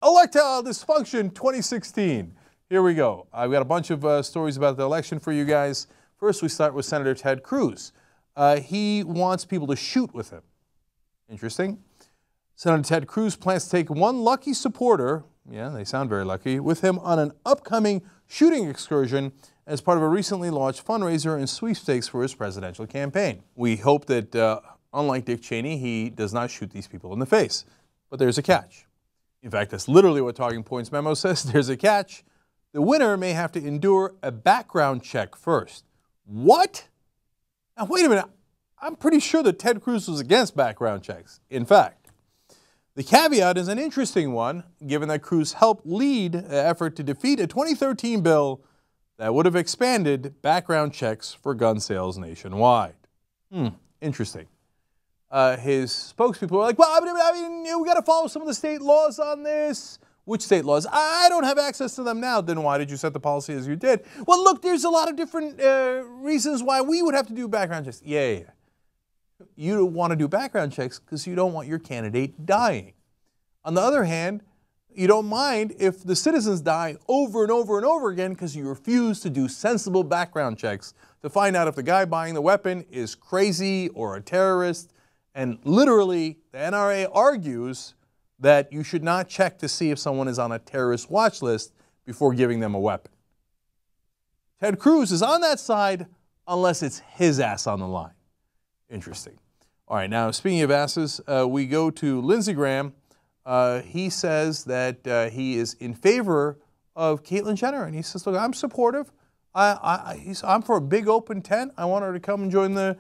Electile Dysfunction 2016. Here we go. I've got a bunch of stories about the election for you guys. First, we start with Senator Ted Cruz. He wants people to shoot with him. Interesting. Senator Ted Cruz plans to take one lucky supporter, yeah, they sound very lucky, with him on an upcoming shooting excursion as part of a recently launched fundraiser and sweepstakes for his presidential campaign. We hope that, unlike Dick Cheney, he does not shoot these people in the face. But there's a catch. In fact, that's literally what Talking Points memo says. There's a catch. The winner may have to endure a background check first. What? Now, wait a minute. I'm pretty sure that Ted Cruz was against background checks. In fact, the caveat is an interesting one, given that Cruz helped lead an effort to defeat a 2013 bill that would have expanded background checks for gun sales nationwide. Interesting. His spokespeople were like, well, I mean, we got to follow some of the state laws on this. Which state laws? I don't have access to them now. Then why did you set the policy as you did? Well, look, there's a lot of different reasons why we would have to do background checks. Yeah. You don't want to do background checks because you don't want your candidate dying. On the other hand, you don't mind if the citizens die over and over and over again because you refuse to do sensible background checks to find out if the guy buying the weapon is crazy or a terrorist. And literally, the NRA argues that you should not check to see if someone is on a terrorist watch list before giving them a weapon. Ted Cruz is on that side unless it's his ass on the line. Interesting. All right, now speaking of asses, we go to Lindsey Graham. He says that he is in favor of Caitlyn Jenner, and he says, look, I'm supportive. I'm for a big open tent. I want her to come and join the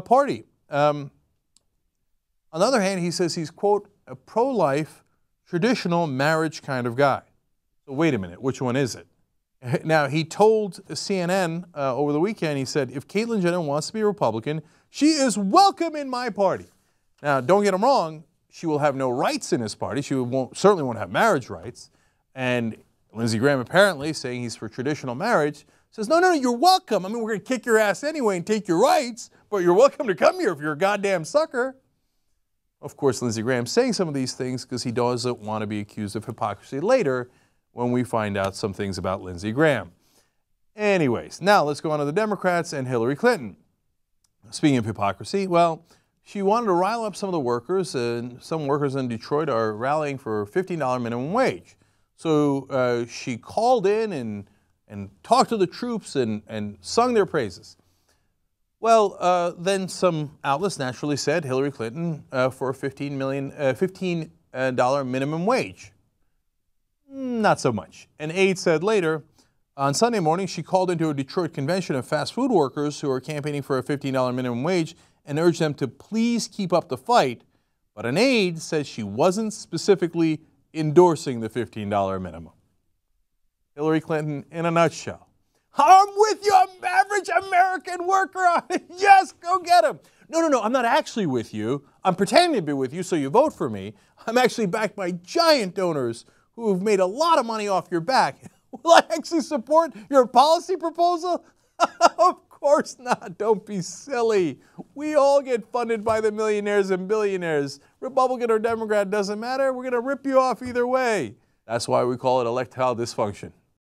party. On the other hand, he says he's, quote, a pro-life, traditional marriage kind of guy. So wait a minute, which one is it? Now, he told CNN over the weekend, he said, if Caitlyn Jenner wants to be a Republican, she is welcome in my party. Now, don't get him wrong, she will have no rights in his party. She certainly won't have marriage rights. And Lindsey Graham, apparently, saying he's for traditional marriage, says, no, you're welcome. I mean, we're going to kick your ass anyway and take your rights, but you're welcome to come here if you're a goddamn sucker. Of course, Lindsey Graham's saying some of these things because he doesn't want to be accused of hypocrisy later when we find out some things about Lindsey Graham. Anyways, now let's go on to the Democrats and Hillary Clinton. Speaking of hypocrisy, well, she wanted to rile up some of the workers, and some workers in Detroit are rallying for a $15 minimum wage. So she called in and talked to the troops and sung their praises. Well, then some outlets naturally said Hillary Clinton for a $15 minimum wage. Not so much. An aide said later, on Sunday morning, she called into a Detroit convention of fast food workers who are campaigning for a $15 minimum wage and urged them to please keep up the fight. But an aide said she wasn't specifically endorsing the $15 minimum. Hillary Clinton in a nutshell. I'm with you, I'm average American worker. Yes, go get him. No, I'm not actually with you. I'm pretending to be with you so you vote for me. I'm actually backed by giant donors who have made a lot of money off your back. Will I actually support your policy proposal? Of course not. Don't be silly. We all get funded by the millionaires and billionaires. Republican or Democrat, doesn't matter. We're going to rip you off either way. That's why we call it electile dysfunction.